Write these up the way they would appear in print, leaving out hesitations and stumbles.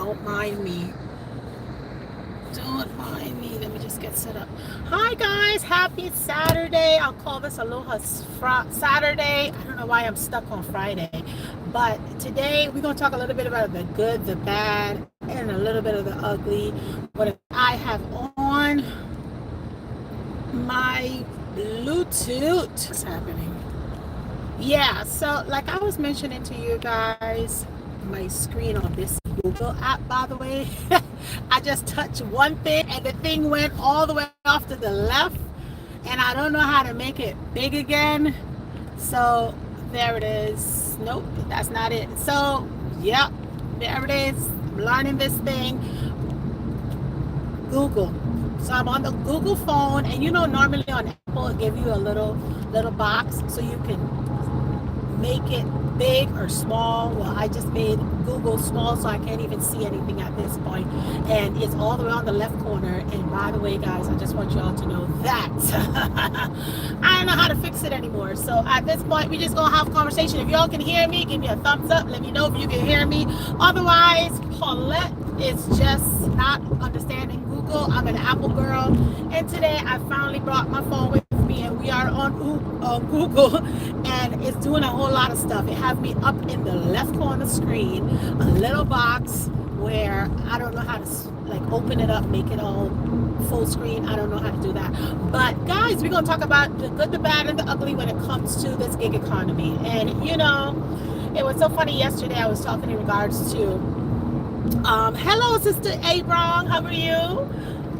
Don't mind me. Don't mind me. Let me just get set up. Hi guys, happy Saturday. I'll call this Aloha Saturday. I don't know why I'm stuck on Friday. But today we're going to talk a little bit about the good, the bad, and a little bit of the ugly. What I have on my Bluetooth. What's happening? Yeah, so like I was mentioning to you guys, my screen on this Google app, by the way, I just touched one thing and the thing went all the way off to the left, and I don't know how to make it big again. So there it is. Nope, that's not it. So yep, there it is. I'm learning this thing. Google. So I'm on the Google phone, and you know normally on Apple it give you a little box so you can make it big or small. Well, I just made Google small so I can't even see anything at this point, and it's all the way on the left corner. And by the way guys, I just want you all to know that I don't know how to fix it anymore. So at this point we just gonna have a conversation. If y'all can hear me, give me a thumbs up, let me know if you can hear me. Otherwise, Paulette is just not understanding Google. I'm an Apple girl, and today I finally brought my phone with me, and we are on Google, and it's doing a whole lot of stuff. It has me up in the left corner screen, a little box where I don't know how to like open it up, make it all full screen. I don't know how to do that. But guys, we're gonna talk about the good, the bad, and the ugly when it comes to this gig economy. And you know, it was so funny yesterday. I was talking in regards to hello Sister Abraham, how are you?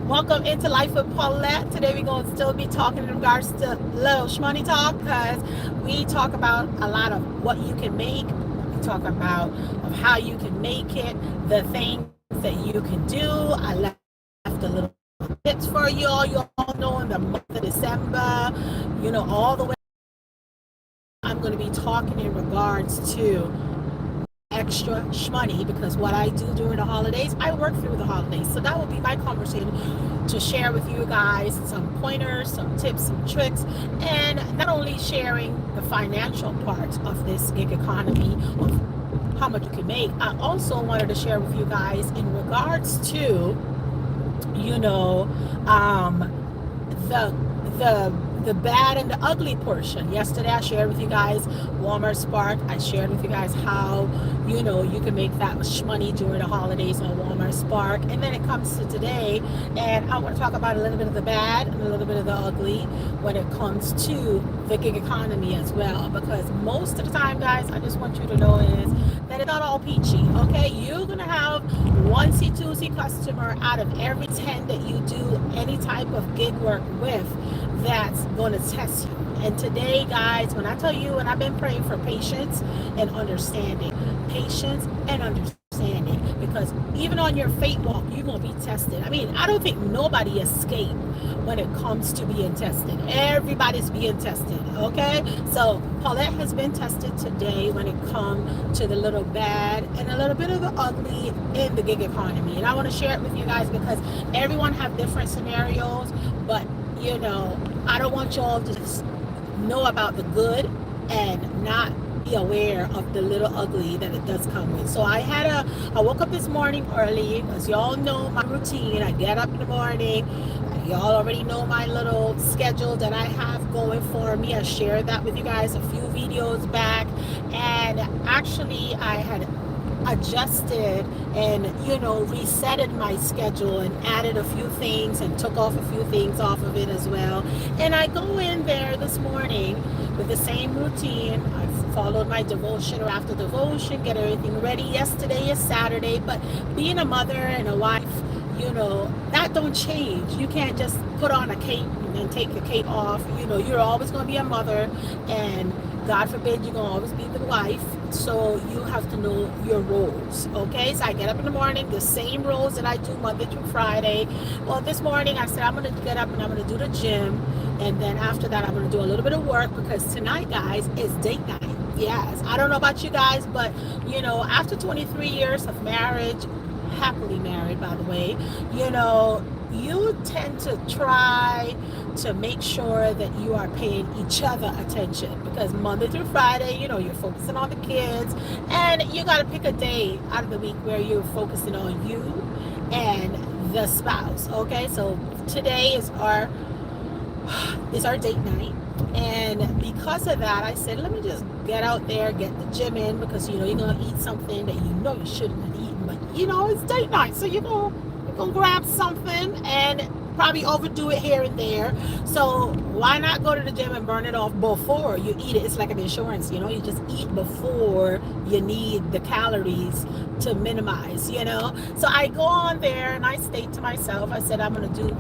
Welcome into Life with Paulette. Today we're going to still be talking in regards to little shmoney talk, because we talk about a lot of what you can make. We talk about of how you can make it, the things that you can do. I left a little tips for you all. You all know in the month of December, you know, all the way I'm going to be talking in regards to extra shmoney, because what I do during the holidays, I work through the holidays. So that will be my conversation to share with you guys some pointers, some tips, some tricks, and not only sharing the financial part of this gig economy, of how much you can make. I also wanted to share with you guys in regards to, you know, the bad and the ugly portion. Yesterday I shared with you guys Walmart Spark. I shared with you guys how, you know, you can make that much money during the holidays on Walmart Spark. And then it comes to today, and I want to talk about a little bit of the bad and a little bit of the ugly when it comes to the gig economy as well. Because most of the time, guys, I just want you to know is that it's not all peachy, okay? You're gonna have 1C, 2C customer out of every 10 that you do any type of gig work with that's going to test you. And today, guys, when I tell you, and I've been praying for patience and understanding, because even on your faith walk, you're going to be tested. I mean, I don't think nobody escaped when it comes to being tested. Everybody's being tested, okay? So Paulette has been tested today when it comes to the little bad and a little bit of the ugly in the gig economy. And I want to share it with you guys because everyone have different scenarios, but you know, I don't want y'all to just know about the good and not be aware of the little ugly that it does come with. So I woke up this morning early, because y'all know my routine. I get up in the morning. Y'all already know my little schedule that I have going for me. I shared that with you guys a few videos back, and actually I had adjusted and, you know, resetted my schedule and added a few things and took off a few things off of it as well. And I go in there this morning with the same routine. I followed my devotion or after devotion, get everything ready. Yesterday is Saturday, but being a mother and a wife, you know, that don't change. You can't just put on a cape and then take your cape off. You know, you're always going to be a mother, and God forbid you're going to always be the wife. So you have to know your roles, okay? So I get up in the morning, the same roles that I do Monday through Friday. Well, this morning I said I'm going to get up and I'm going to do the gym, and then after that I'm going to do a little bit of work, because tonight, guys, is date night. Yes, I don't know about you guys, but you know, after 23 years of marriage, happily married, by the way, you know, you tend to try to make sure that you are paying each other attention, because Monday through Friday, you know, you're focusing on the kids, and you got to pick a day out of the week where you're focusing on you and the spouse. Okay, so today is our date night, and because of that, I said, let me just get out there, get the gym in, because you know you're gonna eat something that you know you shouldn't have eaten, but you know it's date night, so you're gonna grab something and probably overdo it here and there. So why not go to the gym and burn it off before you eat it? It's like an insurance, you know, you just eat before you need the calories to minimize, you know. So I go on there and I state to myself, I said, I'm gonna do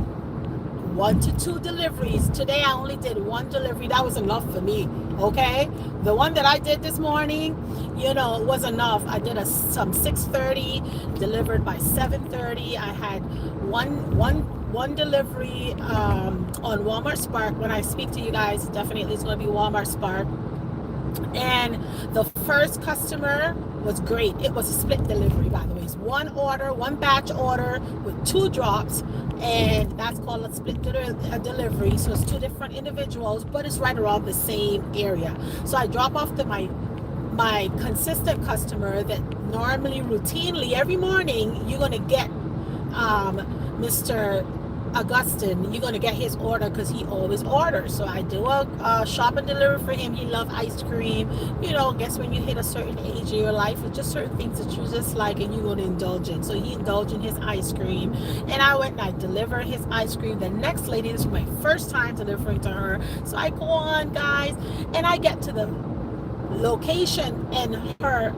1 to 2 deliveries. Today I only did 1 delivery. That was enough for me. Okay, the one that I did this morning, you know, was enough. I did some 6:30, delivered by 7:30. I had one delivery on Walmart Spark. When I speak to you guys, definitely it's going to be Walmart Spark. And the first customer was great. It was a split delivery, by the way. It's one batch order with 2 drops, and that's called a split delivery. So it's 2 different individuals, but it's right around the same area. So I drop off to my consistent customer that normally routinely every morning you're gonna get Mr. Augustine, you're gonna get his order because he always orders. So I do a shop and deliver for him. He loves ice cream. You know, guess when you hit a certain age in your life, it's just certain things that you just like and you want to indulge in. So he indulged in his ice cream, and I went and I delivered his ice cream. The next lady, this was my first time delivering to her. So I go on, guys, and I get to the location, and her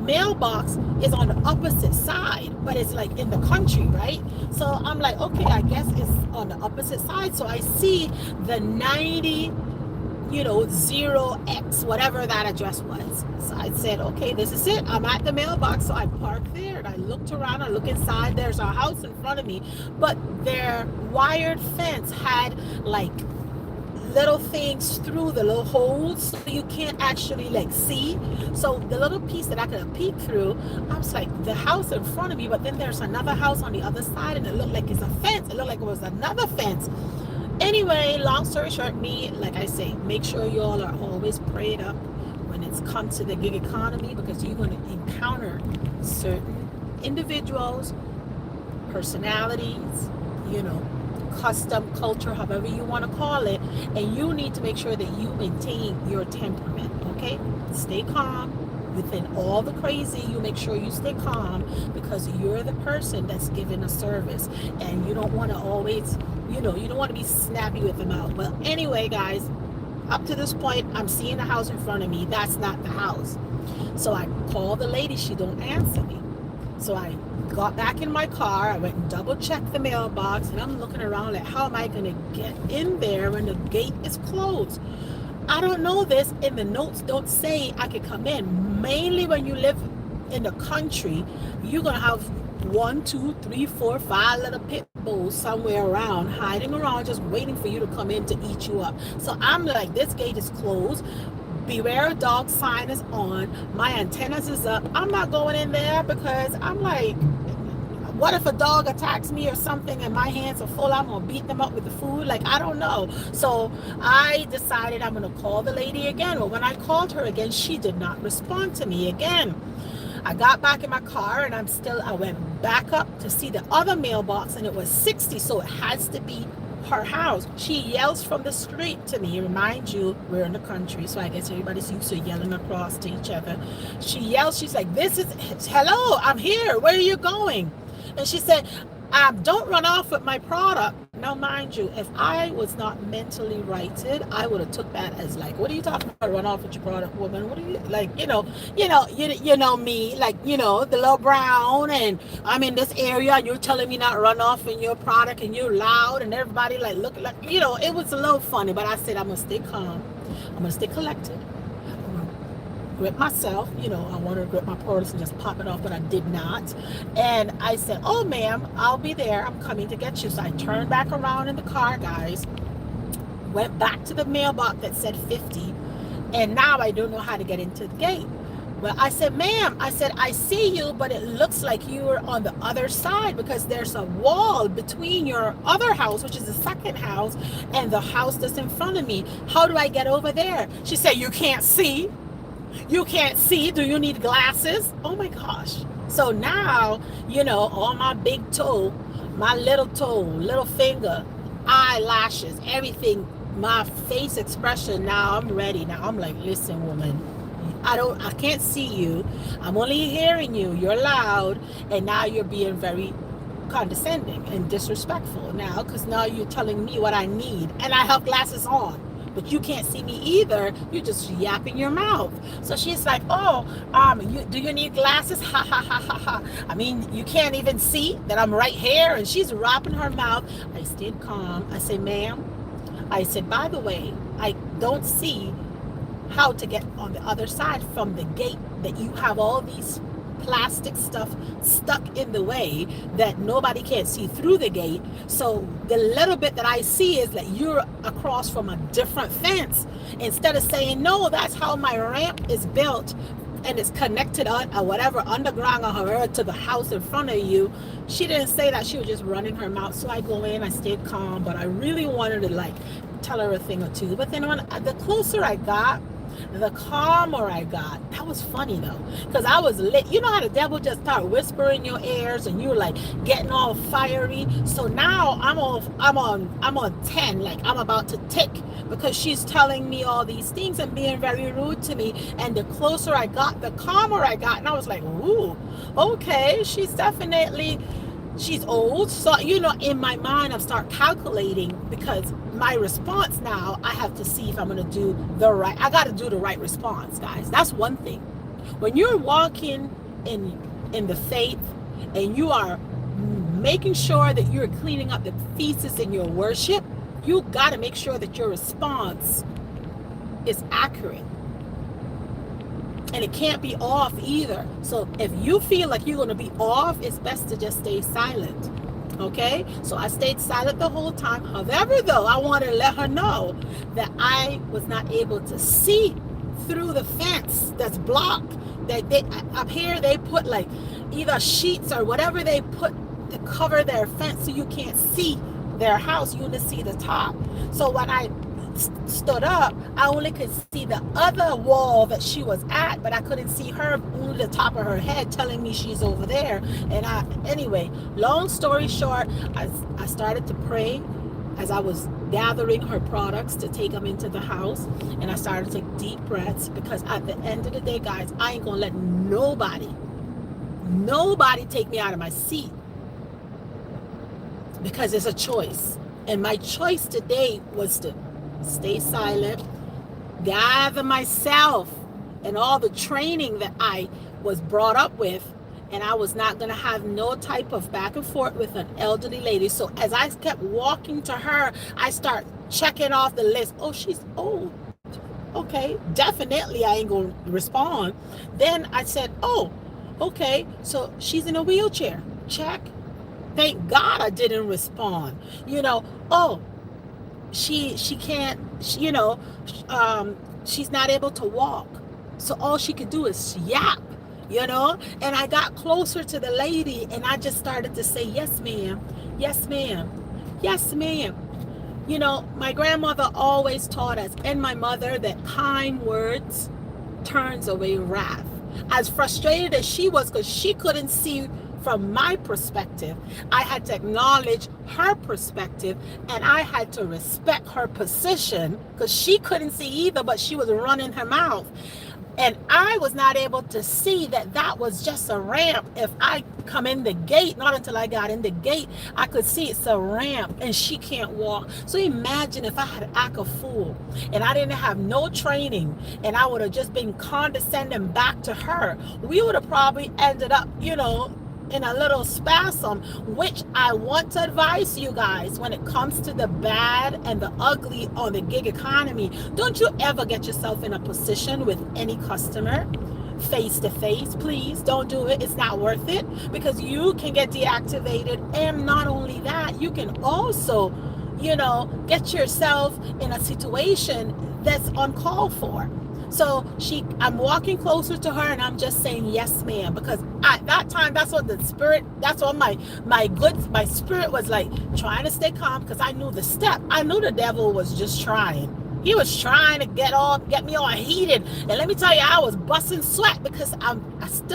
mailbox is on the opposite side, but it's like in the country, right? So I'm like, okay, I guess it's on the opposite side. So I see the 90, you know, 0x, whatever that address was. So I said, okay, this is it. I'm at the mailbox. So I parked there and I looked around, I look inside, there's a house in front of me, but their wired fence had like little things through the little holes, so you can't actually like see. So the little piece that I could peek through, I was like, the house in front of me, but then there's another house on the other side, and it looked like it's a fence. It looked like it was another fence. Anyway, long story short, me, like I say, make sure you all are always prayed up when it's come to the gig economy, because you're going to encounter certain individuals, personalities, you know, custom culture, however you want to call it, and you need to make sure that you maintain your temperament. Okay, stay calm within all the crazy. You make sure you stay calm, because you're the person that's giving a service, and you don't want to always, you know, you don't want to be snappy with the mouth. Well, anyway, guys, up to this point, I'm seeing the house in front of me. That's not the house. So I call the lady. She don't answer me. So I got back in my car. I went and double checked the mailbox, and I'm looking around like, how am I going to get in there when the gate is closed? I don't know this, and the notes don't say I can come in. Mainly when you live in the country, you're going to have 1, 2, 3, 4, 5 little pit bulls somewhere around, hiding around, just waiting for you to come in to eat you up. So I'm like, this gate is closed. Beware of dog sign is on. My antennas is up. I'm not going in there, because I'm like, what if a dog attacks me or something and my hands are full? I'm gonna beat them up with the food. Like, I don't know. So I decided I'm gonna call the lady again. Well, when I called her again, she did not respond to me again. I got back in my car, and I went back up to see the other mailbox, and it was 60. So it has to be her house. She yells from the street to me. Remind you, we're in the country, so I guess everybody's used to yelling across to each other. She yells, she's like, hello, I'm here, where are you going? And she said, don't run off with my product. Now, mind you, if I was not mentally righted, I would have took that as like, what are you talking about, run off with your product, woman? What are you, like, you know me, like, you know, the little brown, and I'm in this area, and you're telling me not run off in your product, and you're loud, and everybody like, look, like, you know, it was a little funny, but I said, I'm going to stay calm. I'm going to stay collected. Grip myself, you know, I wanted to grip my purse and just pop it off, but I did not. And I said, oh, ma'am, I'll be there. I'm coming to get you. So I turned back around in the car, guys, went back to the mailbox that said 50, and now I don't know how to get into the gate. Well, I said, ma'am, I said, I see you, but it looks like you're on the other side because there's a wall between your other house, which is the second house, and the house that's in front of me. How do I get over there? She said, you can't see. You can't see. Do you need glasses? Oh my gosh. So now, all my big toe, my little toe, little finger, eyelashes, everything, my face expression, now I'm ready. Now I'm like, listen, woman, I can't see you. I'm only hearing you. You're loud. And now you're being very condescending and disrespectful now, because now you're telling me what I need. And I have glasses on, but you can't see me either. You're just yapping your mouth. So she's like, oh, do you need glasses? Ha, ha, ha, ha, ha. I mean, you can't even see that I'm right here. And she's wrapping her mouth. I stayed calm. I said, ma'am, I said, by the way, I don't see how to get on the other side from the gate, that you have all these plastic stuff stuck in the way that nobody can see through the gate. So the little bit that I see is that you're across from a different fence. Instead of saying, no, that's how my ramp is built and it's connected on whatever underground or her to the house in front of you. She didn't say that. She was just running her mouth. So I go in, I stayed calm, but I really wanted to tell her a thing or two. But then when the closer I got, the calmer I got. That was funny though, because I was lit. You know how the devil just start whispering in your ears and you're like getting all fiery. So now I'm on 10, like I'm about to tick, because she's telling me all these things and being very rude to me. And the closer I got, the calmer I got. And I was like, ooh, okay, she's old. So, in my mind, I start calculating, because my response now, I have to see if I'm going to do I got to do the right response, guys. That's one thing. When you're walking in the faith and you are making sure that you're cleaning up the feces in your worship, you got to make sure that your response is accurate. And it can't be off either. So if you feel like you're going to be off, it's best to just stay silent. Okay? So I stayed silent the whole time. However, though, I wanted to let her know that I was not able to see through the fence that's blocked. Up here, they put either sheets or whatever they put to cover their fence so you can't see their house. You only see the top. So when I stood up, I only could see the other wall that she was at, but I couldn't see her, only the top of her head telling me she's over there. And anyway, long story short, I started to pray as I was gathering her products to take them into the house, and I started to take deep breaths, because at the end of the day, guys, I ain't gonna let nobody take me out of my seat, because it's a choice. And my choice today was to stay silent, gather myself and all the training that I was brought up with, and I was not going to have no type of back and forth with an elderly lady. So as I kept walking to her, I start checking off the list. Oh, she's old. Okay, definitely I ain't going to respond. Then I said, oh, okay, so she's in a wheelchair. Check. Thank God I didn't respond. Oh, she can't, she's not able to walk. So all she could do is yap, and I got closer to the lady and I just started to say, yes, ma'am. Yes, ma'am. Yes, ma'am. My grandmother always taught us, and my mother, that kind words turns away wrath. As frustrated as she was, because she couldn't see from my perspective, I had to acknowledge her perspective, and I had to respect her position, because she couldn't see either, but she was running her mouth. And I was not able to see that was just a ramp. If I come in the gate, not until I got in the gate, I could see it's a ramp and she can't walk. So imagine if I had act a fool and I didn't have no training, and I would have just been condescending back to her. We would have probably ended up, in a little spasm, which I want to advise you guys, when it comes to the bad and the ugly on the gig economy, don't you ever get yourself in a position with any customer face to face. Please don't do it. It's not worth it, because you can get deactivated. And not only that, you can also, get yourself in a situation that's uncalled for. So I'm walking closer to her and I'm just saying, yes, ma'am. Because at that time, that's what my spirit was like, trying to stay calm, because I knew the step. I knew the devil was just trying. He was trying to get me all heated. And let me tell you, I was busting sweat because I'm just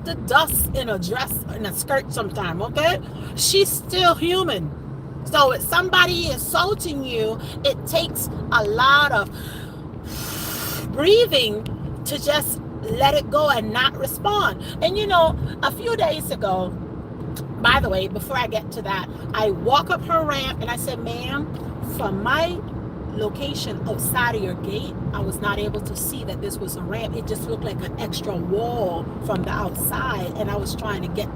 the dust in a dress, in a skirt sometime, okay? She's still human. So if somebody insulting you, it takes a lot of breathing to just let it go and not respond. And a few days ago, by the way, before I get to that, I walk up her ramp and I said, ma'am, from my location outside of your gate, I was not able to see that this was a ramp. It just looked like an extra wall from the outside, and I was trying to get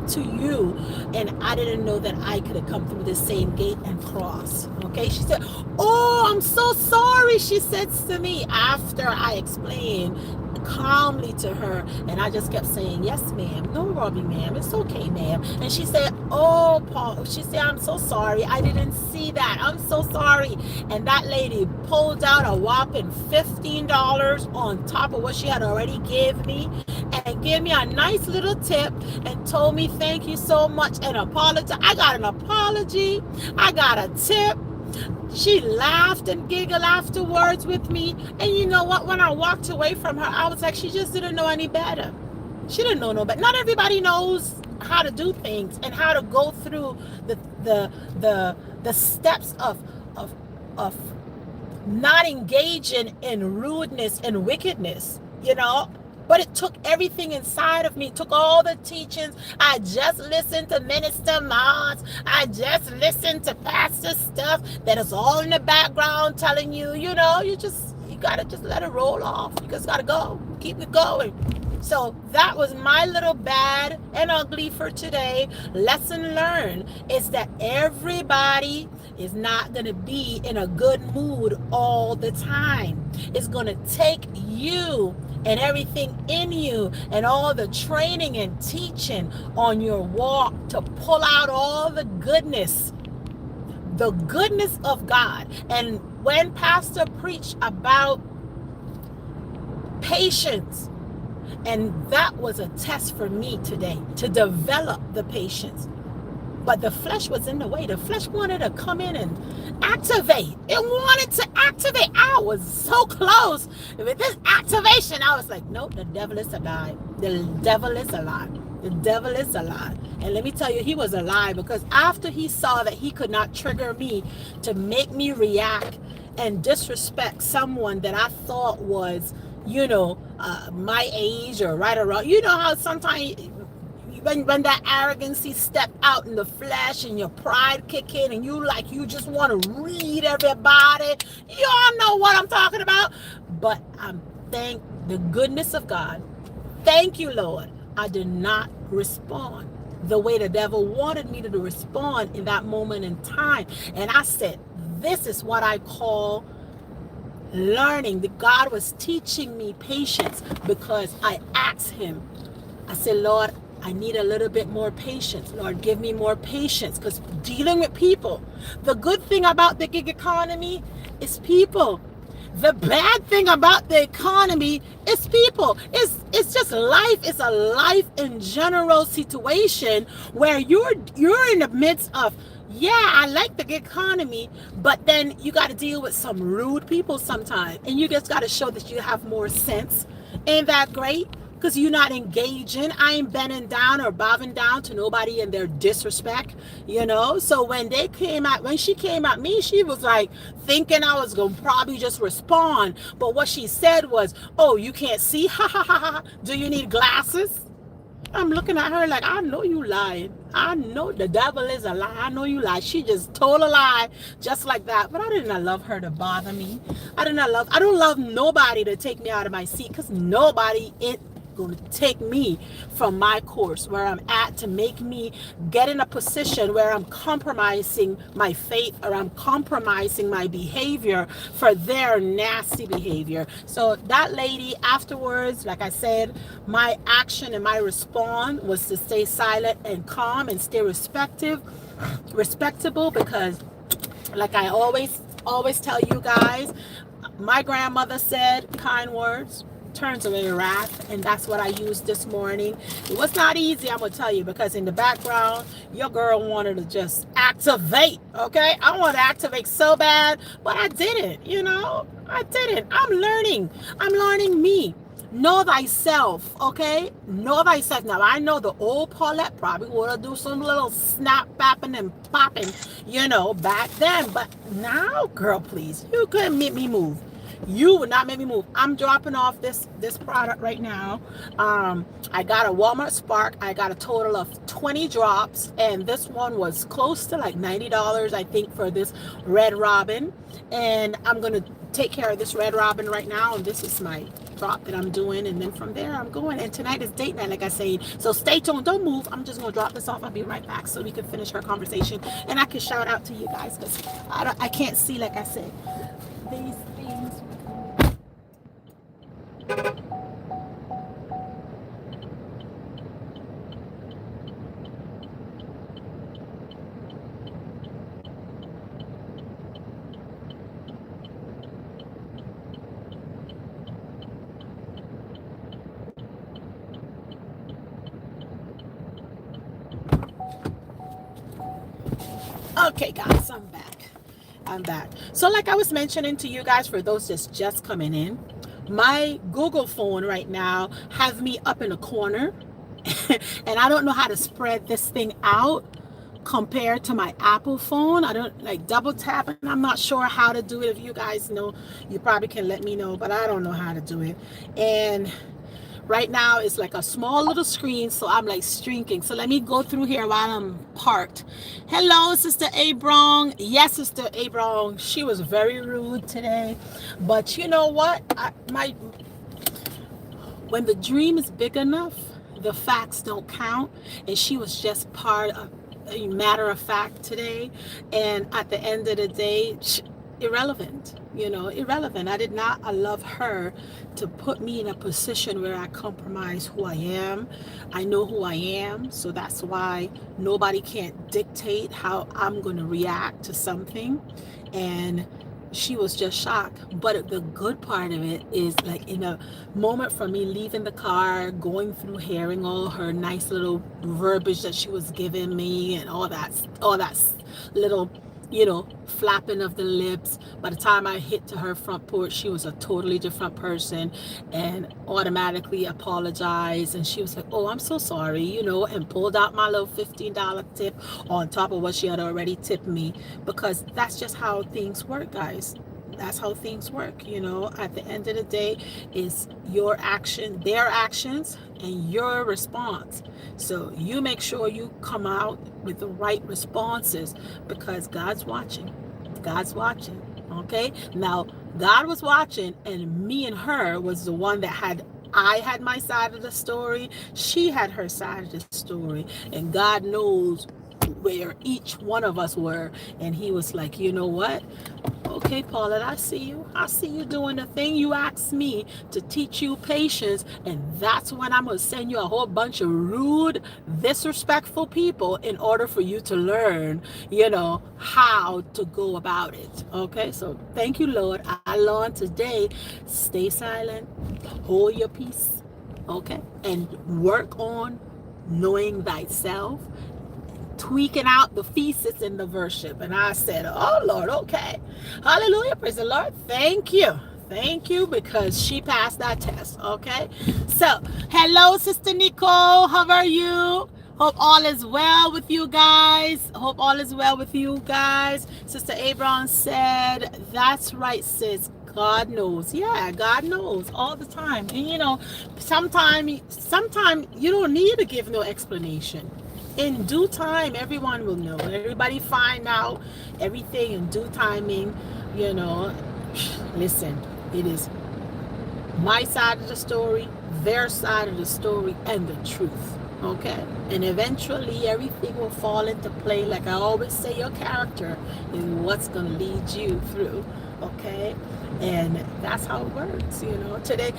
to you, and I didn't know that I could have come through the same gate and cross. Okay, she said, oh, I'm so sorry, she said to me, after I explained calmly to her, and I just kept saying, yes, ma'am, no, Robbie, ma'am, it's okay, ma'am. And she said, oh, Paul, she said, I'm so sorry, I didn't see that, I'm so sorry. And that lady pulled out a whopping $15 on top of what she had already gave me, and gave me a nice little tip, and told me thank you so much, and apologized. I got an apology, I got a tip. She laughed and giggled afterwards with me. And you know what? When I walked away from her, I was like, she just didn't know any better. She didn't know no better. Not everybody knows how to do things and how to go through the steps of not engaging in rudeness and wickedness, But it took everything inside of me. It took all the teachings. I just listened to Minister Moss. I just listened to Pastor stuff that is all in the background telling you, you got to just let it roll off. You just got to go. Keep it going. So that was my little bad and ugly for today. Lesson learned is that everybody is not going to be in a good mood all the time. It's going to take you and everything in you and all the training and teaching on your walk to pull out all the goodness of God. And when Pastor preached about patience, and that was a test for me today, to develop the patience. But the flesh was in the way. The flesh wanted to come in and activate. It wanted to activate. I was so close. With this activation, I was like, nope, the devil is a lie. The devil is a lie. The devil is a lie. And let me tell you, he was a lie, because after he saw that he could not trigger me to make me react and disrespect someone that I thought was, my age or right or wrong. You know how sometimes when that arrogancy step out in the flesh and your pride kick in, and you just want to read everybody. You all know what I'm talking about. But thank the goodness of God. Thank you, Lord. I did not respond the way the devil wanted me to respond in that moment in time. And I said, this is what I call learning. That God was teaching me patience, because I asked him. I said, Lord, I need a little bit more patience. Lord, give me more patience, because dealing with people, the good thing about the gig economy is people. The bad thing about the economy is people. It's just life. It's a life in general situation where you're in the midst of, yeah, I like the gig economy, but then you got to deal with some rude people sometimes, and you just got to show that you have more sense. Ain't that great? Because you're not engaging. I ain't bending down or bowing down to nobody in their disrespect, So when she came at me, she was like thinking I was going to probably just respond. But what she said was, oh, you can't see? Ha, ha, ha, ha. Do you need glasses? I'm looking at her like, I know you lying. I know the devil is a lie. I know you lie. She just told a lie just like that. But I did not love her to bother me. I don't love nobody to take me out of my seat, because nobody going to take me from my course where I'm at to make me get in a position where I'm compromising my faith, or I'm compromising my behavior for their nasty behavior. So that lady afterwards, like I said, my action and my response was to stay silent and calm and stay respectable, because like I always tell you guys, My grandmother said, kind words turns away wrath, and that's what I used this morning. It was not easy, I'm gonna tell you, because in the background your girl wanted to just activate. Okay, I want to activate so bad, but I didn't. I didn't. I'm learning me. Know thyself. Okay, know thyself. Now I know the old Paulette probably would have do some little snap bapping and popping, back then, but now, girl, please, you couldn't make me move. You would not make me move. I'm dropping off this product right now. I got a Walmart Spark. I got a total of 20 drops, and this one was close to like $90, I think, for this Red Robin. And I'm gonna take care of this Red Robin right now, and this is my drop that I'm doing, and then from there I'm going. And tonight is date night, like I said, so stay tuned, don't move. I'm just gonna drop this off. I'll be right back so we can finish our conversation, and I can shout out to you guys, because I can't see, like I said, these things. Okay, guys, I'm back. So like I was mentioning to you guys, for those that's just coming in, my Google phone right now have me up in a corner and I don't know how to spread this thing out compared to my Apple phone. I don't like double tap, and I'm not sure how to do it. If you guys know, you probably can let me know, but I don't know how to do it. And right now it's like a small little screen, so I'm like streaking. So let me go through here while I'm parked. Hello, Sister Abrong. Yes, Sister Abrong, she was very rude today, but you know what, when the dream is big enough, the facts don't count, and she was just part of a matter of fact today, and at the end of the day, irrelevant. I did not allow her to put me in a position where I compromise who I am. I know who I am, so that's why nobody can't dictate how I'm going to react to something. And she was just shocked. But the good part of it is, like, in a moment from me leaving the car, going through, hearing all her nice little verbiage that she was giving me, and all that little flapping of the lips. By the time I hit to her front porch, she was a totally different person, and automatically apologized. And she was like, oh, I'm so sorry, and pulled out my little $15 tip on top of what she had already tipped me, because that's just how things work, guys. That's how things work. At the end of the day, it's your action, their actions, and your response. So you make sure you come out with the right responses, because God's watching. Okay, now God was watching, and me and her was the one that I had my side of the story, she had her side of the story, and God knows where each one of us were. And he was like, you know what, okay, Paulette, I see you doing the thing you asked me to teach you, patience, and that's when I'm going to send you a whole bunch of rude, disrespectful people in order for you to learn, how to go about it. Okay, so thank you, Lord. I learned today, stay silent, hold your peace, okay, and work on knowing thyself, tweaking out the thesis in the worship. And I said, oh Lord, okay, hallelujah, praise the Lord, thank you, because she passed that test. Okay, so hello, Sister Nicole, how are you? Hope all is well with you guys. Sister Abram said, that's right, sis, God knows. Yeah, God knows all the time. And sometimes you don't need to give no explanation. In due time, everyone will know. Everybody find out everything in due timing. Listen, it is my side of the story, their side of the story, and the truth. Okay, and eventually everything will fall into play. Like I always say, your character is what's going to lead you through. Okay, and that's how it works. Today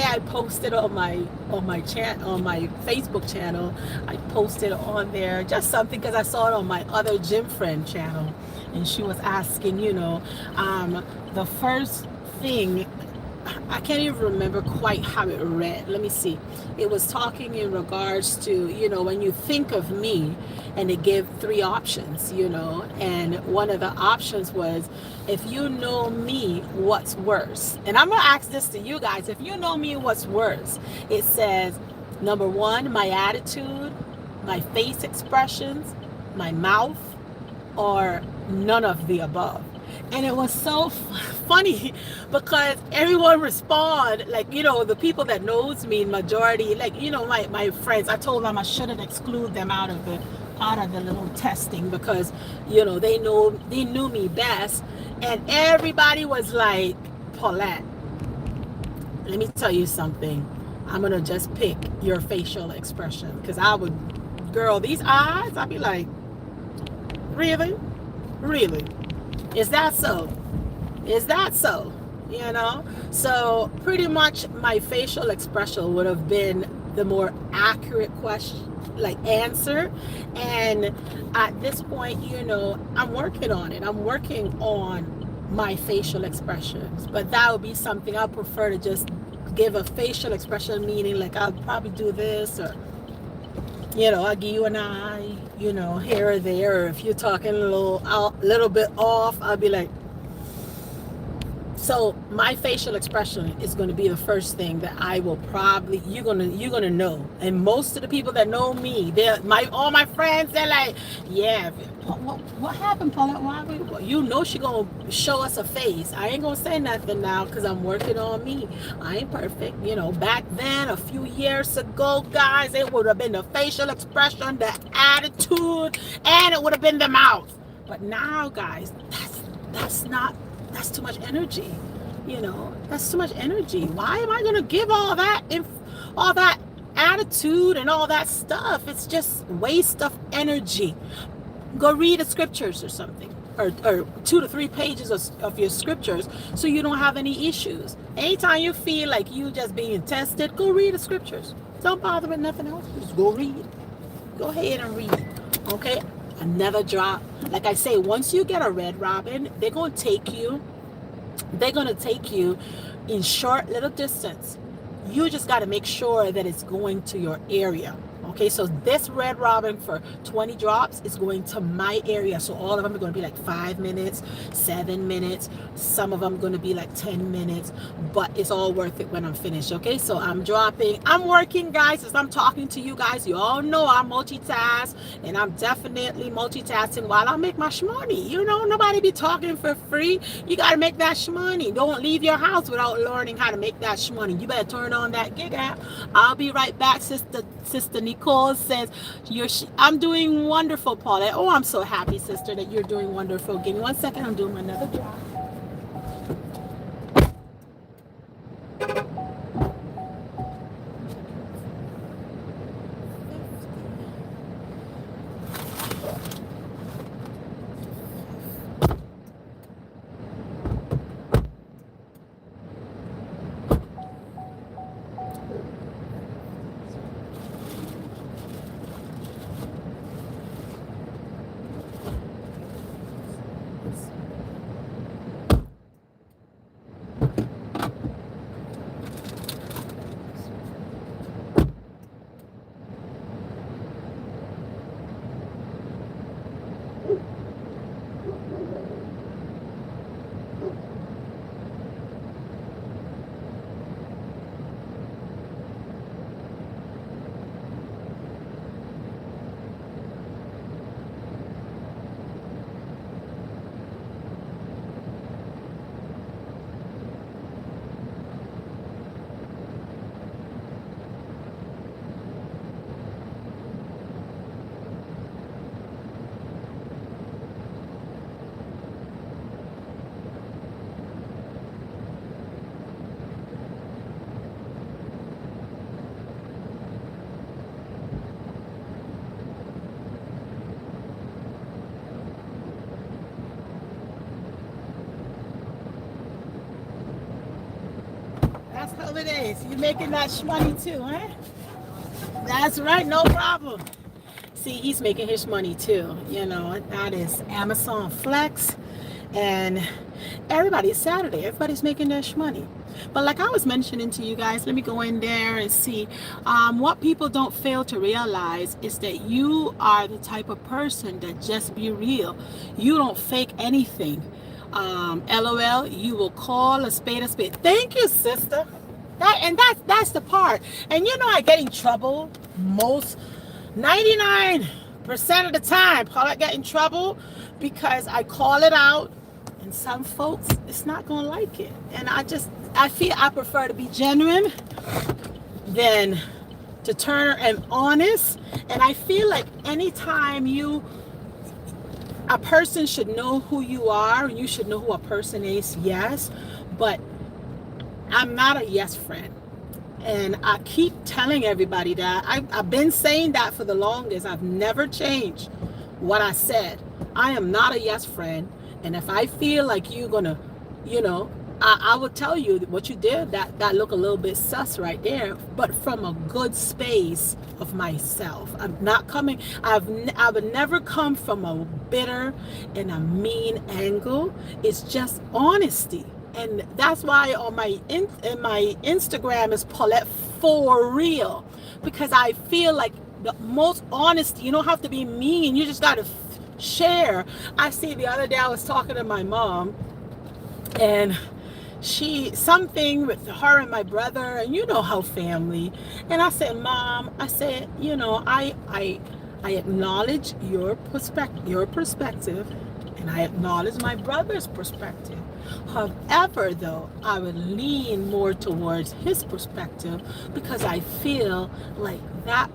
I posted on my Facebook channel. I posted on there just something because I saw it on my other gym friend channel, and she was asking, the first thing, I can't even remember quite how it read. Let me see. It was talking in regards to, when you think of me, and it gave three options, and one of the options was, if you know me, what's worse? And I'm going to ask this to you guys. If you know me, what's worse? It says, number one, my attitude, my face expressions, my mouth, or none of the above. And it was so funny because everyone respond, like, the people that knows me, majority, like, my friends, I told them I shouldn't exclude them out of the little testing, because they knew me best. And everybody was like, Paulette, let me tell you something. I'm gonna just pick your facial expression, because I would, girl, these eyes, I'd be like, really? Is that so? So pretty much my facial expression would have been the more accurate question, like answer. And at this point, I'm working on it. I'm working on my facial expressions, but that would be something I prefer to just give a facial expression, meaning like I'll probably do this, or I'll give you an eye, here or there. Or if you're talking a little bit off, I'll be like. So my facial expression is going to be the first thing that I will probably, you're gonna know. And most of the people that know me, all my friends, they're like, yeah, what happened, Paula? She gonna show us a face. I ain't gonna say nothing now, because I'm working on me. I ain't perfect. Back then, a few years ago, guys, it would have been the facial expression, the attitude, and it would have been the mouth. But now, guys, that's too much energy. That's too much energy. Why am I going to give all that attitude and all that stuff? It's just waste of energy. Go read the scriptures or something, or 2 to 3 pages of your scriptures, so you don't have any issues. Anytime you feel like you just being tested, go read the scriptures. Don't bother with nothing else. Just go read. Go ahead and read. Okay? Another drop. Like I say, once you get a red robin, they're going to take you in short little distance. You just got to make sure that it's going to your area. Okay, so this red robin for 20 drops is going to my area. So all of them are going to be like 5 minutes, 7 minutes. Some of them are going to be like 10 minutes, but it's all worth it when I'm finished. Okay, so I'm working, guys. As I'm talking to you guys, you all know I multitask, and I'm definitely multitasking while I make my shmoney. Nobody be talking for free. You got to make that shmoney. Don't leave your house without learning how to make that shmoney. You better turn on that gig app. I'll be right back, Sister Nicole says, I'm doing wonderful, Paula. Oh, I'm so happy, sister, that you're doing wonderful. Give me 1 second. I'm doing another job. That's holidays. You making that shmoney too, huh? That's right, no problem. See, he's making his money too. That is Amazon Flex. And everybody's Saturday. Everybody's making their money. But like I was mentioning to you guys, let me go in there and see. What people don't fail to realize is that you are the type of person that just be real. You don't fake anything. LOL, you will call a spade a spade. Thank you, sister. That's the part. And you know I get in trouble most 99% of the time. I get in trouble because I call it out, and some folks it's not gonna like it. And I feel I prefer to be genuine than to turn and honest. And I feel like anytime a person should know who you are, and you should know who a person is, yes, but I'm not a yes friend. And I keep telling everybody that. I've been saying that for the longest. I've never changed what I said. I am not a yes friend. And if I feel like you're gonna, I will tell you what you did, that look a little bit sus right there, but from a good space of myself. I'm not coming, I would never come from a bitter and a mean angle. It's just honesty. And that's why on my Instagram is Paulette for real, because I feel like the most honesty. You don't have to be mean. You just got to share. I see the other day I was talking to my mom, and something with her and my brother, and you know how family. And I said, Mom, I said, I acknowledge your perspective, and I acknowledge my brother's perspective. However, though, I would lean more towards his perspective, because I feel like that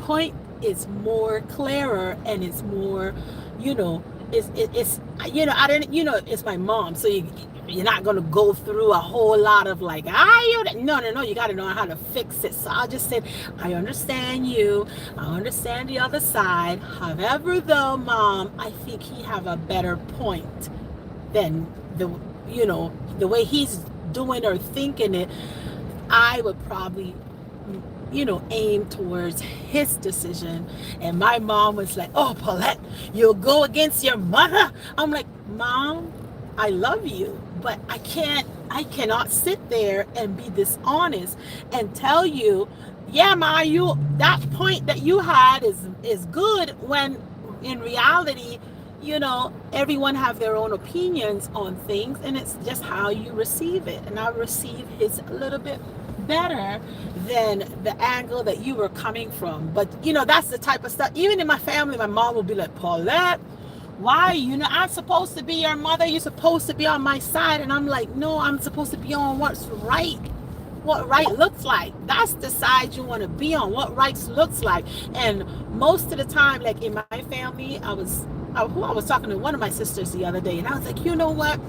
point is more clearer, and it's more, it's I didn't, it's my mom, so you're not going to go through a whole lot of like, no, you got to know how to fix it. So I just said, I understand you, I understand the other side. However, though, Mom, I think he have a better point than the way he's doing or thinking it. I would probably aim towards his decision. And my mom was like, oh, Paulette, you'll go against your mother? I'm like, Mom, I love you, but I cannot sit there and be dishonest and tell you, yeah, Ma, that point that you had is good, when in reality, everyone have their own opinions on things, and it's just how you receive it. And I receive his a little bit better than the angle that you were coming from. But that's the type of stuff. Even in my family, my mom will be like, Paulette, why? I'm supposed to be your mother. You're supposed to be on my side. And I'm like, no, I'm supposed to be on what's right. What right looks like. That's the side you want to be on. What right looks like. And most of the time, like in my family, I was talking to one of my sisters the other day, and I was like, you know what?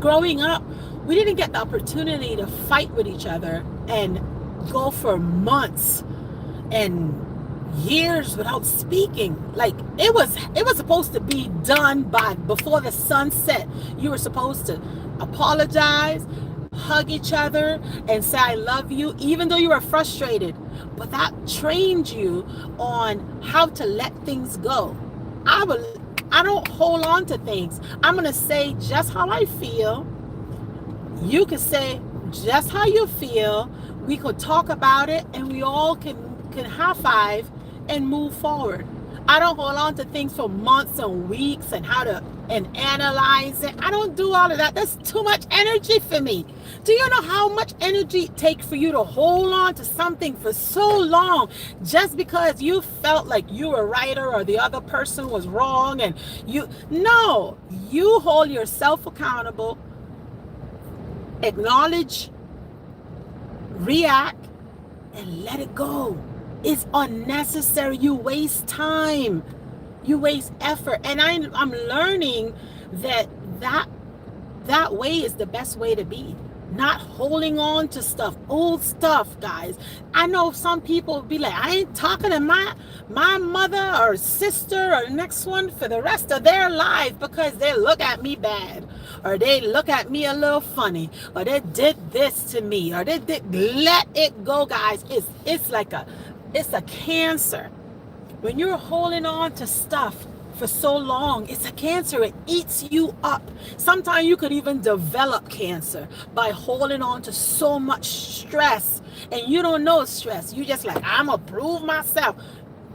Growing up, we didn't get the opportunity to fight with each other and go for months and years without speaking. Like it was supposed to be done before the sun set. You were supposed to apologize, hug each other, and say I love you, even though you were frustrated. But that trained you on how to let things go. I don't hold on to things. I'm going to say just how I feel. You can say just how you feel. We could talk about it, and we all can high five and move forward. I don't hold on to things for months and weeks and analyze it. I don't do all of that. That's too much energy for me. Do you know how much energy it takes for you to hold on to something for so long just because you felt like you were right or the other person was wrong? And you hold yourself accountable, acknowledge, react, and let it go. It's unnecessary. You waste time. You waste effort. And I'm learning that way is the best way to be. Not holding on to stuff, old stuff, guys. I know some people be like, I ain't talking to my mother or sister or the next one for the rest of their life because they look at me bad, or they look at me a little funny, or they did this to me, or they did. Let it go, guys. It's a cancer. When you're holding on to stuff for so long. It's a cancer. It eats you up. Sometimes you could even develop cancer by holding on to so much stress, and you don't know stress. You just like, I'm gonna prove myself.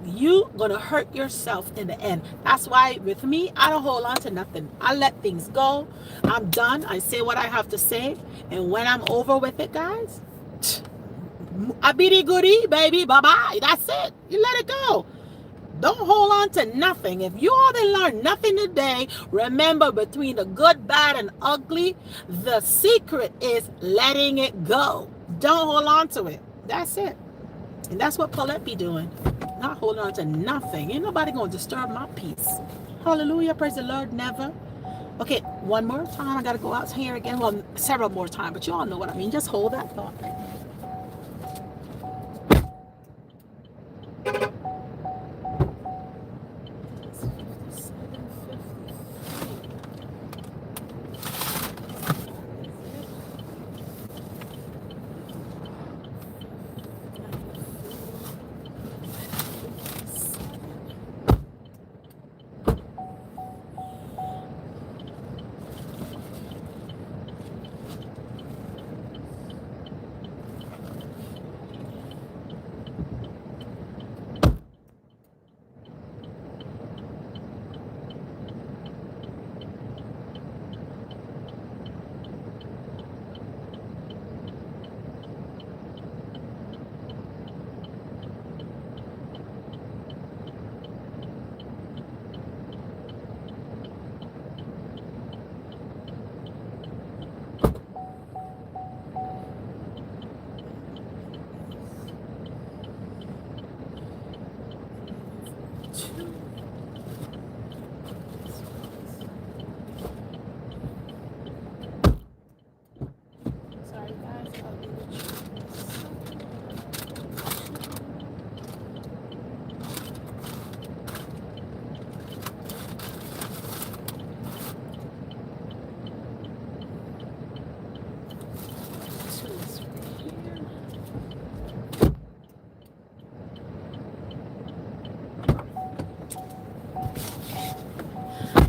You gonna hurt yourself in the end. That's why with me, I don't hold on to nothing. I let things go. I'm done. I say what I have to say, and when I'm over with it, guys, I be the goodie, baby. Bye bye. That's it. You let it go. Don't hold on to nothing. If you all didn't learn nothing today, remember, between the good, bad, and ugly, the secret is letting it go. Don't hold on to it. That's it. And that's what Paulette be doing. Not holding on to nothing. Ain't nobody going to disturb my peace. Hallelujah. Praise the Lord. Never. Okay, one more time. I got to go out here again. Well, several more times, but you all know what I mean. Just hold that thought.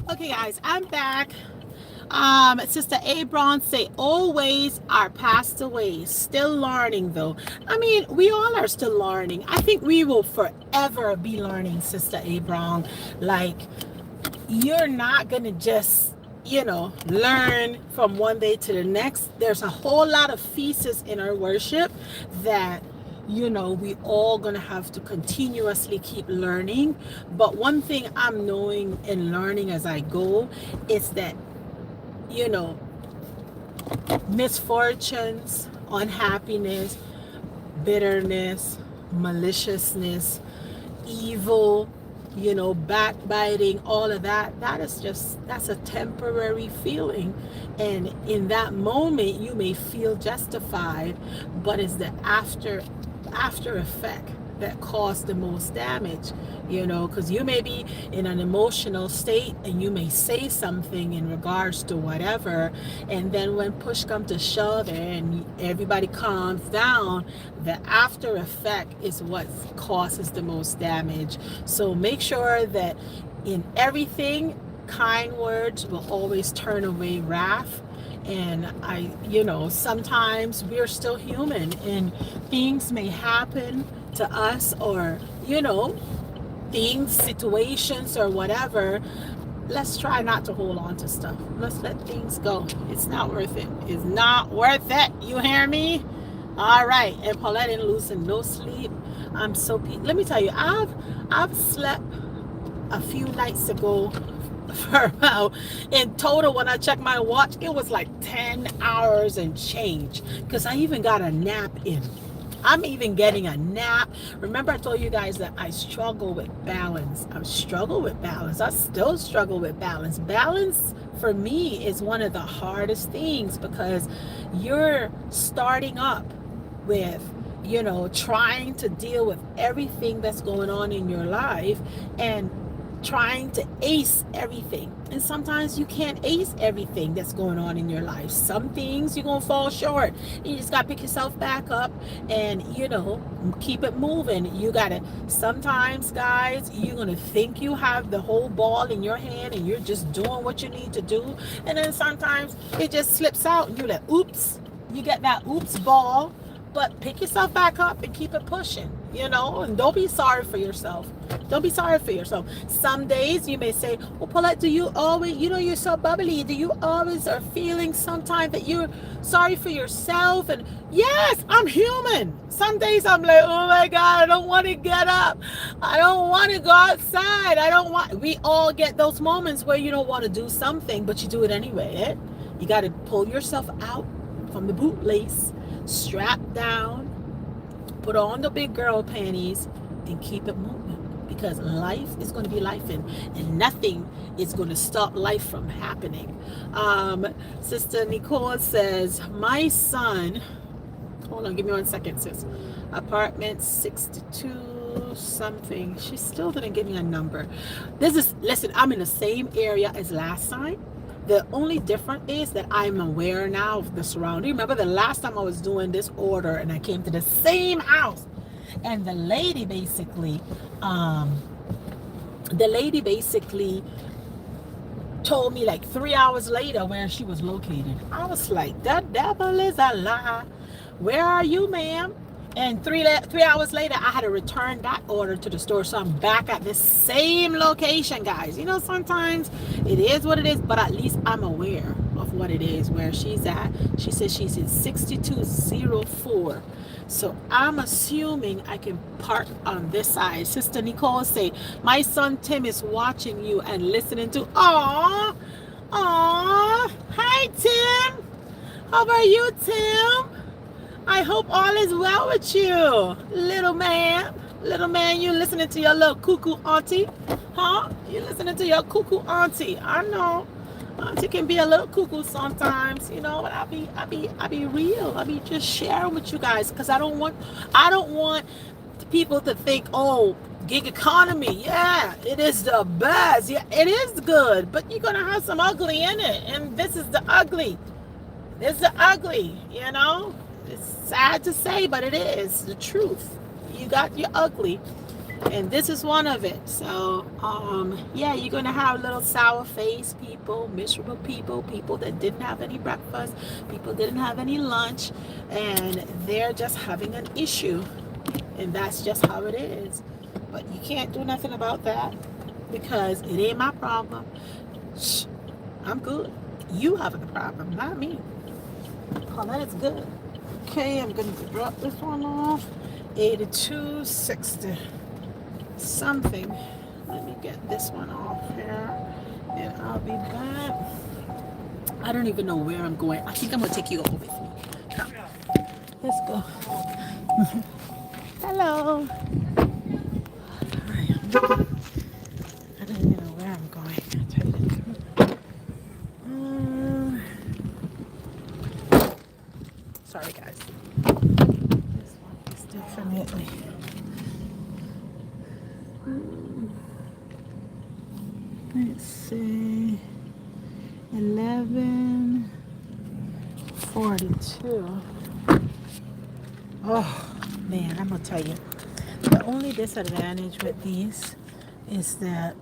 Okay, guys, I'm back. Sister Abron say always are passed away. Still learning though. I mean, we all are still learning. I think we will forever be learning, Sister Abron. Like, you're not gonna just, learn from one day to the next. There's a whole lot of feasts in our worship that we all gonna have to continuously keep learning. But one thing I'm knowing and learning as I go is that misfortunes, unhappiness, bitterness, maliciousness, evil, backbiting, all of that's a temporary feeling. And in that moment, you may feel justified, but it's the after effect that caused the most damage, because you may be in an emotional state and you may say something in regards to whatever, and then when push comes to shove and everybody calms down, the after effect is what causes the most damage. So make sure that in everything, kind words will always turn away wrath. And sometimes we're still human and things may happen to us, or situations or whatever. Let's try not to hold on to stuff. Let's let things go. It's not worth it. It's not worth it. You hear me? All right. And Paulette and losing no sleep. I'm so let me tell you, I've slept a few nights ago for about, in total, when I checked my watch, it was like 10 hours and change, because I even got a nap in. I'm even getting a nap. Remember, I told you guys that I struggle with balance. I struggle with balance. I still struggle with balance. Balance for me is one of the hardest things, because you're starting up with, trying to deal with everything that's going on in your life. And trying to ace everything. And sometimes you can't ace everything that's going on in your life. Some things you're going to fall short. You just got to pick yourself back up and, keep it moving. You got to, sometimes, guys, you're going to think you have the whole ball in your hand and you're just doing what you need to do. And then sometimes it just slips out and you're like, oops. You get that oops ball. But pick yourself back up and keep it pushing, and don't be sorry for yourself. Don't be sorry for yourself. Some days you may say, well, Paulette, do you always, you're so bubbly. Do you always are feeling sometimes that you're sorry for yourself? And yes, I'm human. Some days I'm like, oh my God, I don't want to get up. I don't want to go outside. We all get those moments where you don't want to do something, but you do it anyway. You got to pull yourself out from the bootlace. Strap down, put on the big girl panties, and keep it moving, because life is going to be life, and nothing is going to stop life from happening. Sister Nicole says, my son, hold on, give me 1 second, sis. Apartment 62 something. She still didn't give me a number. Listen, I'm in the same area as last time. The only difference is that I'm aware now of the surrounding. Remember the last time I was doing this order and I came to the same house, and the lady basically told me like 3 hours later where she was located. I was like, the devil is a lie. Where are you, ma'am? And 3 hours later, I had to return that order to the store. So I'm back at the same location, guys. Sometimes it is what it is, but at least I'm aware of what it is, where she's at. She says she's in 6204. So I'm assuming I can park on this side. Sister Nicole say, my son Tim is watching you and listening to. Aww. Hi, Tim. How are you, Tim? I hope all is well with you, little man. Little man, you listening to your little cuckoo auntie, huh? You listening to your cuckoo auntie? I know, auntie can be a little cuckoo sometimes, but I be real. I be just sharing with you guys, because I don't want people to think, oh, gig economy, yeah, it is the best. Yeah, it is good, but you're gonna have some ugly in it, and this is the ugly. This is the ugly, It's sad to say, but it is the truth. You got your ugly, and this is one of it. So, yeah, you're going to have little sour face people, miserable people that didn't have any breakfast, people didn't have any lunch, and they're just having an issue, and that's just how it is. But you can't do nothing about that, because it ain't my problem. Shh, I'm good. You have the problem, not me. Oh, that is good. Okay, I'm going to drop this one off. 8260 something. Let me get this one off here, and I'll be back. I don't even know where I'm going. I think I'm going to take you all with me. Come. Let's go. Hello. I don't even know where I'm going. Sorry, guys. This one is definitely. Let's see. 1142. Oh man, I'm gonna tell you. The only disadvantage with these is that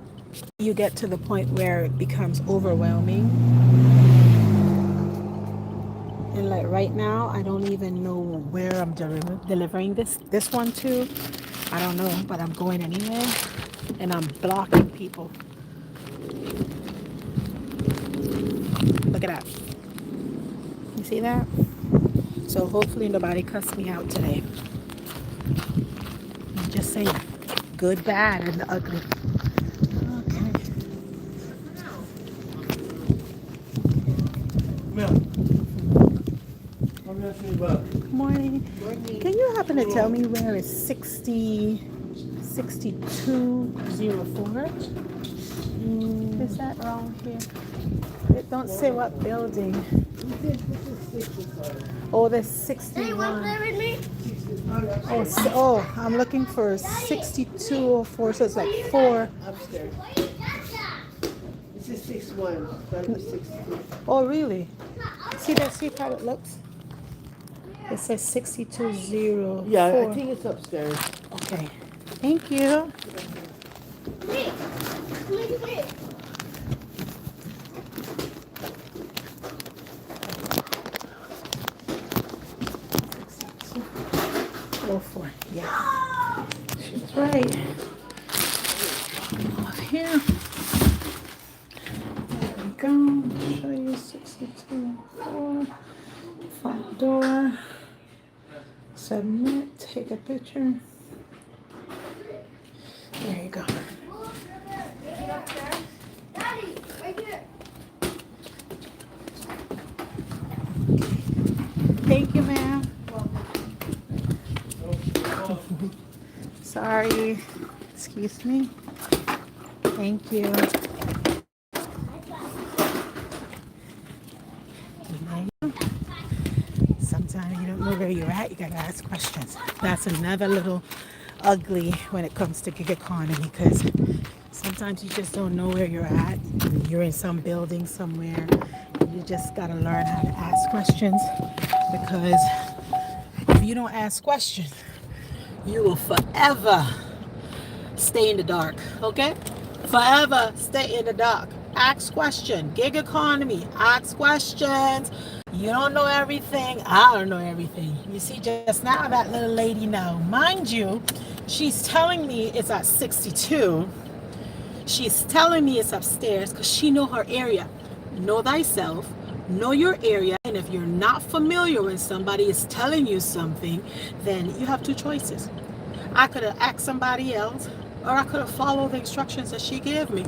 you get to the point where it becomes overwhelming. And like right now, I don't even know where I'm delivering this one to. I don't know, but I'm going anyway, and I'm blocking people. Look at that. You see that? So hopefully nobody cussed me out today. I'm just saying, good, bad, and the ugly. Morning. Can you happen to tell me where is 6204? Is that wrong here? It don't say what building. Oh, there's 61. Oh, I'm looking for 6204. So it's like 4. Upstairs. This is 61. That was 62. Oh, really? See that? See how it looks? It says 6204. Yeah, I think it's upstairs. Okay. Thank you. Go for it. Yeah. She's right. Over here. There we go. Show you 6204. Front door. Submit. Take a picture. There you go. Thank you, ma'am. Sorry. Excuse me. Thank you. Sometimes you don't know where you're at. You gotta ask questions. That's another little ugly when it comes to gig economy, because sometimes you just don't know where you're at. You're in some building somewhere. You just gotta learn how to ask questions, because if you don't ask questions, you will forever stay in the dark. Okay? Forever stay in the dark. Ask questions. Gig economy. Ask questions. You don't know everything. I don't know everything. You see, just now that little lady now, mind you, she's telling me it's at 62. She's telling me it's upstairs because she know her area. Know thyself. Know your area. And if you're not familiar when somebody is telling you something, then you have two choices. I could have asked somebody else, or I could have followed the instructions that she gave me.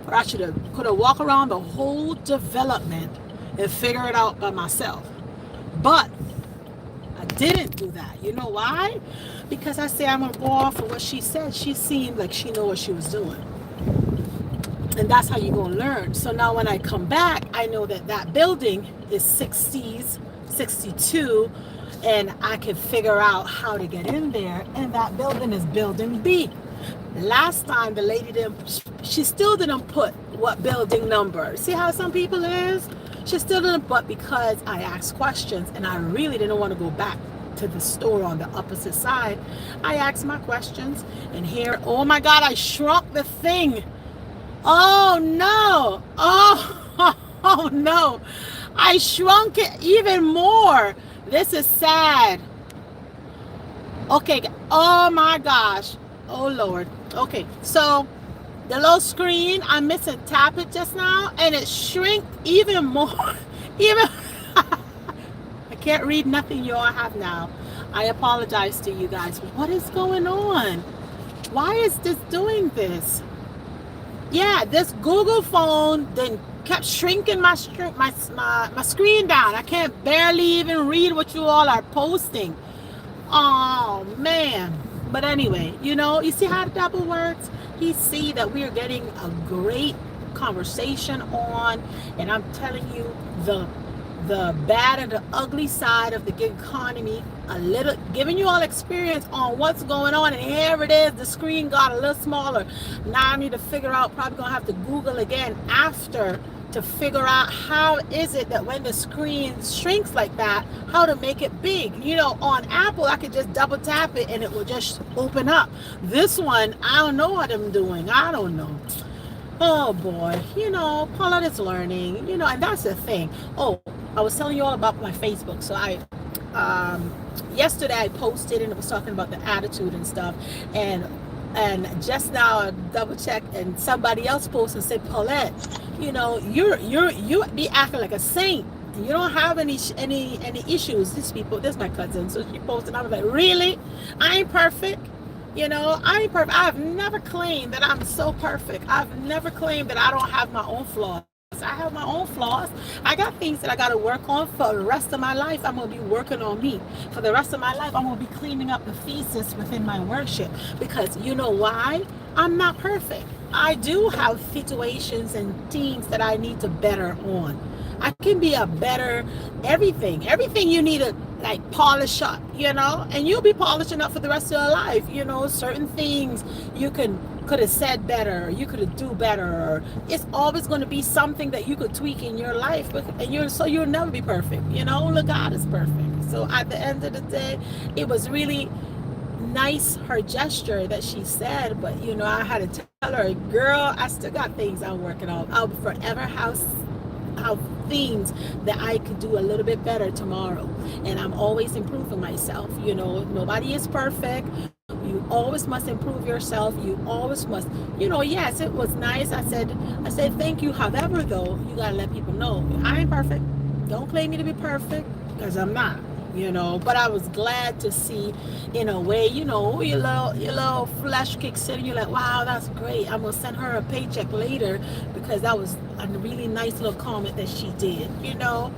Or I could have walked around the whole development and figure it out by myself. But I didn't do that. You know why? Because I say I'm going to go off of what she said. She seemed like she knew what she was doing. And that's how you're going to learn. So now when I come back, I know that that building is 60s, 62, and I can figure out how to get in there. And that building is building B. Last time the lady she still didn't put what building number. See how some people is? She still didn't put, because I asked questions and I really didn't want to go back to the store on the opposite side. I asked my questions, and here, oh my God, I shrunk the thing. Oh no. Oh no. I shrunk it even more. This is sad. Okay. Oh my gosh. Oh Lord. Okay. So the little screen, I missed to tap it just now, and it shrinked even more. Even I can't read nothing you all have now. I apologize to you guys. What is going on? Why is this doing this? Yeah, this Google phone then kept shrinking my screen down. I can't barely even read what you all are posting. Oh man. But anyway, you see how the double works? He see that we are getting a great conversation on, and I'm telling you the bad and the ugly side of the gig economy, a little giving you all experience on what's going on. And here it is, the screen got a little smaller. Now I need to figure out, probably gonna have to Google again after to figure out how is it that when the screen shrinks like that, how to make it big. On Apple, I could just double tap it and it will just open up. This one, I don't know what I'm doing. I don't know. Oh boy, Paula is learning, and that's the thing. Oh, I was telling you all about my Facebook. So yesterday I posted, and it was talking about the attitude and stuff, and just now I double checked, and somebody else posted and said, Paulette, you be acting like a saint. You don't have any issues. This is my cousin. So she posted, I was like, really? I ain't perfect. I ain't perfect. I've never claimed that I'm so perfect. I've never claimed that I don't have my own flaws. I have my own flaws. I got things that I got to work on for the rest of my life. I'm going to be working on me. For the rest of my life, I'm going to be cleaning up the feces within my worship. Because you know why? I'm not perfect. I do have situations and things that I need to better on. I can be a better everything. Everything you need to like polish up, you know, and you'll be polishing up for the rest of your life. You know, certain things you could have said better, or you could have do better, or it's always going to be something that you could tweak in your life, and you'll never be perfect. You know, only God is perfect. So at the end of the day, it was really nice, her gesture that she said, but you know, I had to tell her, girl, I still got things I'm working on. I'll forever have things that I could do a little bit better tomorrow, and I'm always improving myself. You know, nobody is perfect. You always must improve yourself. You always must, you know. Yes, it was nice. I said thank you. However, though, you gotta let people know I ain't perfect. Don't claim me to be perfect, because I'm not. You know, but I was glad to see, in a way, you know, your little flesh kicks in. You're like, wow, that's great. I'm gonna send her a paycheck later, because that was a really nice little comment that she did. You know,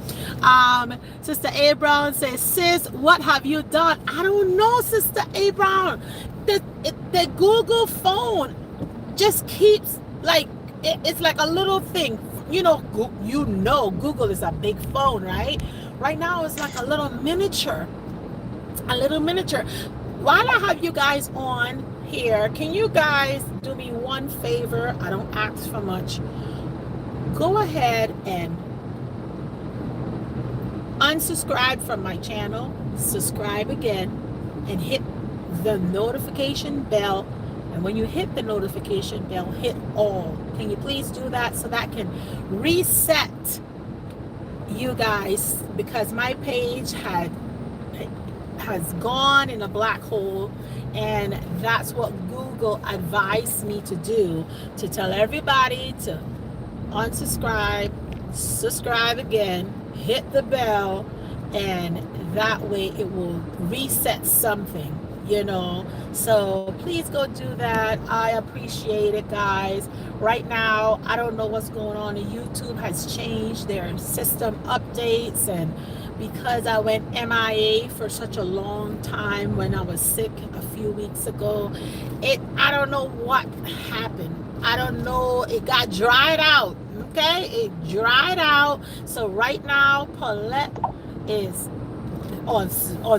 Sister A Brown says, sis, what have you done? I don't know, Sister A Brown. The Google phone just keeps like it's like a little thing. You know, Google is a big phone, right? Right now it's like a little miniature. While I have you guys on here, can you guys do me one favor? I don't ask for much. Go ahead and unsubscribe from my channel, subscribe again, and hit the notification bell. And when you hit the notification bell, hit all. Can you please do that, so that can reset you guys, because my page has gone in a black hole, and that's what Google advised me to do, to tell everybody to unsubscribe, subscribe again, hit the bell, and that way it will reset something, you know. So please go do that. I appreciate it, guys. Right now, I don't know what's going on. YouTube has changed their system updates, and because I went MIA for such a long time when I was sick a few weeks ago, I don't know what happened. I don't know. It got dried out. Okay, it dried out. So right now, Paulette is on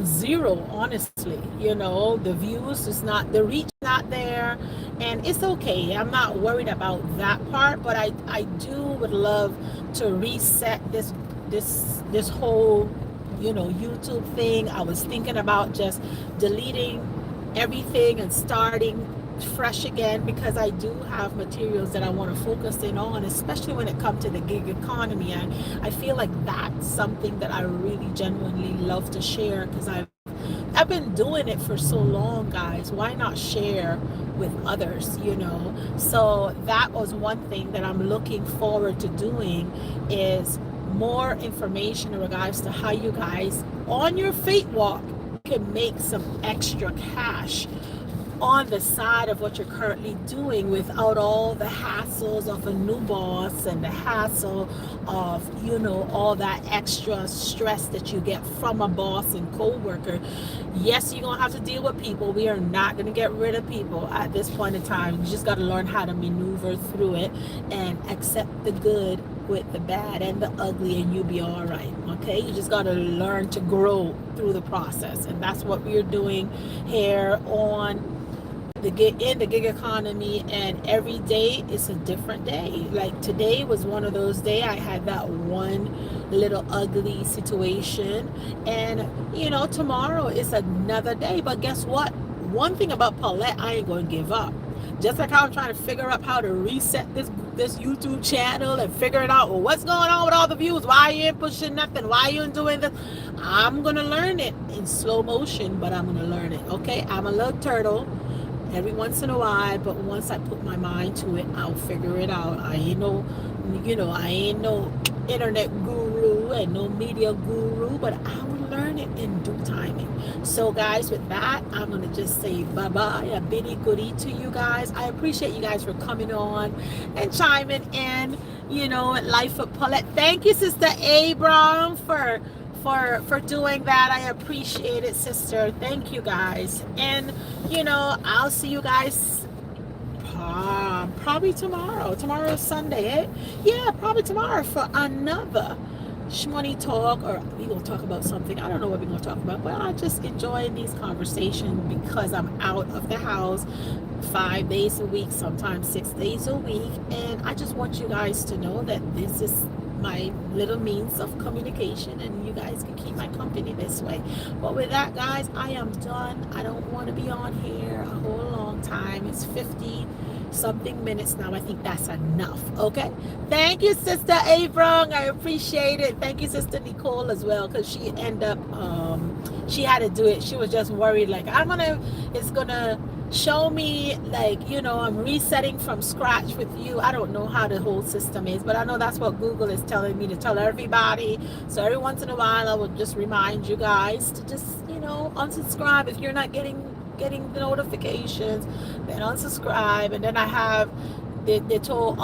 zero, honestly. You know, the views is not, the reach not there, and it's okay. I'm not worried about that part, but I would love to reset this whole, you know, YouTube thing. I was thinking about just deleting everything and starting fresh again, because I do have materials that I want to focus in on, especially when it comes to the gig economy. I feel like that's something that I really genuinely love to share, because I've been doing it for so long, guys. Why not share with others, you know? So that was one thing that I'm looking forward to doing, is more information in regards to how you guys on your faith walk can make some extra cash on the side of what you're currently doing, without all the hassles of a new boss and the hassle of, you know, all that extra stress that you get from a boss and co-worker. Yes, you're gonna have to deal with people. We are not gonna get rid of people at this point in time. You just got to learn how to maneuver through it and accept the good with the bad and the ugly, and you'll be all right. Okay, you just got to learn to grow through the process, and that's what we're doing here on the gig economy. And every day is a different day. Like today was one of those days. I had that one little ugly situation, and you know, tomorrow is another day. But guess what? One thing about Paulette, I ain't gonna give up. Just like how I'm trying to figure out how to reset this YouTube channel and figure it out, well, what's going on with all the views? Why you ain't pushing nothing? Why you ain't doing this? I'm gonna learn it in slow motion, but I'm gonna learn it. Okay, I'm a little turtle every once in a while, but once I put my mind to it, I'll figure it out. I ain't no, you know, I ain't no internet guru and no media guru, but I will learn it in due timing. So guys, with that, I'm gonna just say bye-bye, a bitty goodie to you guys. I appreciate you guys for coming on and chiming in, you know, at Life of Paulette. Thank you, Sister Abram, for doing that. I appreciate it, sister. Thank you guys. And you know, I'll see you guys probably tomorrow. Tomorrow is Sunday, eh? Yeah, probably tomorrow for another shmoney talk, or we gonna talk about something. I don't know what we're gonna talk about, but I just enjoy these conversations because I'm out of the house 5 days a week, sometimes 6 days a week, and I just want you guys to know that this is my little means of communication, and you guys can keep my company this way. But with that, guys, I am done. I don't want to be on here a whole long time. It's 50 something minutes now. I think that's enough. Okay, thank you, Sister Abram, I appreciate it. Thank you, Sister Nicole, as well, because she ended up she had to do it. She was just worried, like, it's gonna show me, like, I'm resetting from scratch with you. I don't know how the whole system is, but I know that's what Google is telling me to tell everybody. So every once in a while I will just remind you guys to just unsubscribe if you're not getting the notifications, then unsubscribe. And then I have they told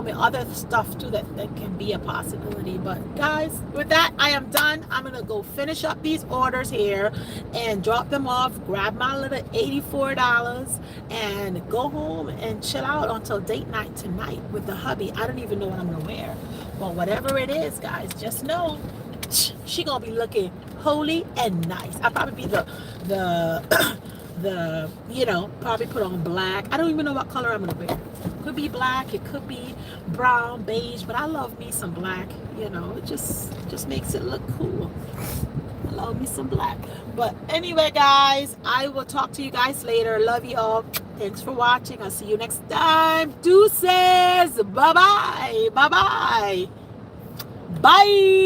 me other stuff too that can be a possibility. But guys, with that, I am done. I'm gonna go finish up these orders here and drop them off, grab my little $84 and go home and chill out until date night tonight with the hubby. I don't even know what I'm gonna wear, but whatever it is, guys, just know she gonna be looking holy and nice. I'll probably be probably put on black. I don't even know what color I'm gonna wear. Could be black, it could be brown, beige, but I love me some black. It just makes it look cool. I love me some black. But anyway, guys, I will talk to you guys later. Love you all. Thanks for watching. I'll see you next time. Deuces. Bye-bye. Bye-bye. Bye.